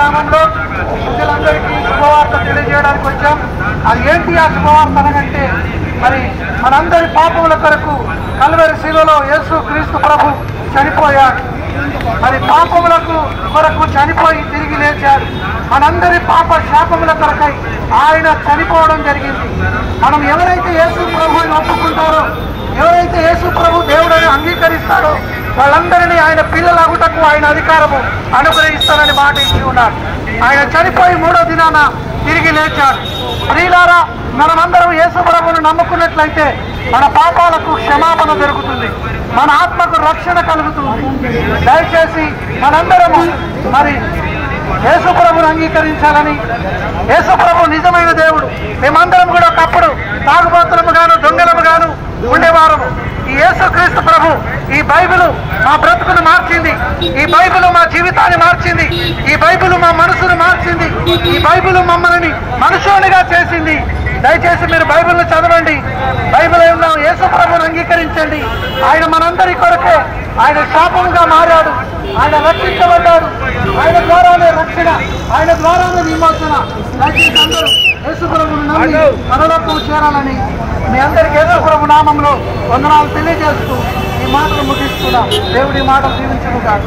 గ్రామంలో ప్రజలందరికీ శుభవార్త తెలియజేయడానికి వచ్చాం. అది ఏంటి ఆ శుభవార్త అనగంటే, మరి మనందరి పాపముల కొరకు కల్వరి శిలువలో యేసు క్రీస్తు ప్రభు చనిపోయాడు. మరి పాపములకు కొరకు చనిపోయి తిరిగి లేచాడు. మనందరి పాప శాపముల కొరకై ఆయన చనిపోవడం జరిగింది. మనం ఎవరైతే యేసు ప్రభువుని ఒప్పుకుంటారో, ఎవరైతే యేసు ప్రభు దేవుడని అంగీకరిస్తారో వాళ్ళందరినీ ఆయన పిల్లలగుటకు ఆయన అధికారము అనుగ్రహిస్తానని మాట ఇచ్చి ఉన్నాడు. ఆయన చనిపోయి 3వ దినాన తిరిగి లేచాడు. ప్రియులారా, మనమందరం యేసు ప్రభువును నమ్ముకున్నట్లయితే మన పాపాలకు క్షమాపణ దొరుకుతుంది, మన ఆత్మకు రక్షణ కలుగుతుంది. దయచేసి మనందరము మరి యేసు ప్రభువును అంగీకరించాలని. యేసు ప్రభు నిజమైన దేవుడు. మేమందరం కూడా ఒకప్పుడు తాగుబోతులము గాను దొంగలము గాను ఉండేవారము. ఈ యేసుక్రీస్తు ప్రభు, ఈ బైబిలు మా బ్రతుకును మార్చింది. ఈ బైబిలు మా జీవితాన్ని మార్చింది. ఈ బైబిలు మా మనసును మార్చింది. ఈ బైబిలు మమ్మల్ని మనుషునిగా చేసింది. దయచేసి మీరు బైబిల్ను చదవండి. బైబిల్ ఉన్న యేసు ప్రభువును అంగీకరించండి. ఆయన మనందరి కొరకే ఆయన శాపంగా మారాడు. ఆయన రక్షించబడ్డాడు. ఆయన ద్వారానే రక్షణ, ఆయన ద్వారానే విమోచన. దయచేసి అందరూ యేసు ప్రభువును నమ్మి పరలోకం చేరాలని మీ అందరికీ యేసు ప్రభు నామంలో వందనాలు తెలియజేస్తూ ఈ మాటలు ముగిస్తున్నా. దేవుడి మాటలు దీవించును గాక.